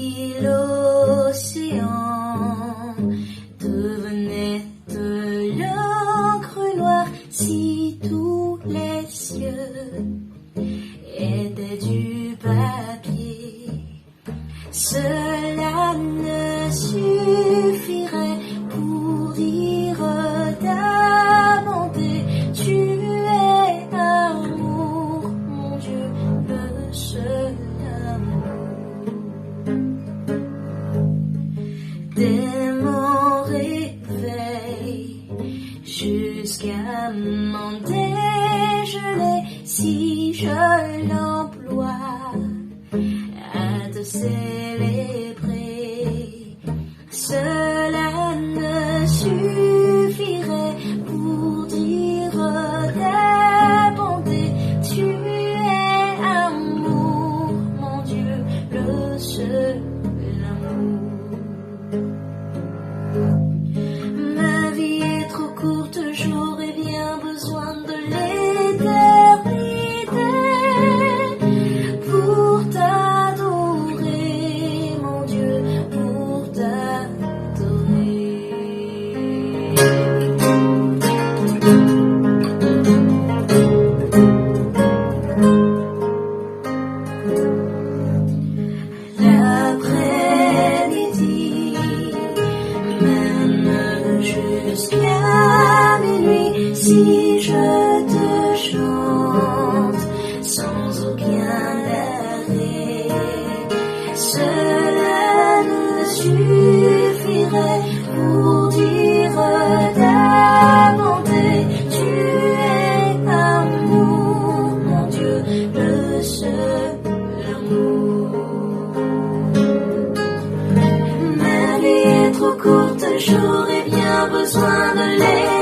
Si l'océan devenait de l'encre noire, si tous les cieux étaient du papier, cela ne suffirait pour dire d'amender. Tu es amour, mon Dieu, le seul amour. Dès mon réveil jusqu'à mon déjeuner, si je l'emploie à te célébrer, cela ne suffirait pour dire d'abonder. Tu es amour, mon Dieu, le seul amour. Ma vie est trop courte, j'aurais bien besoin de l'éternité pour t'adorer, mon Dieu, pour t'adorer. L'après-midi, même jusqu'à minuit, si je te chante sans aucun arrêt, cela ne suffirait pour dire d'abonder. Tu es amour, mon Dieu, le seul amour. Ma vie est trop courte, j'aurais bien besoin de l'air.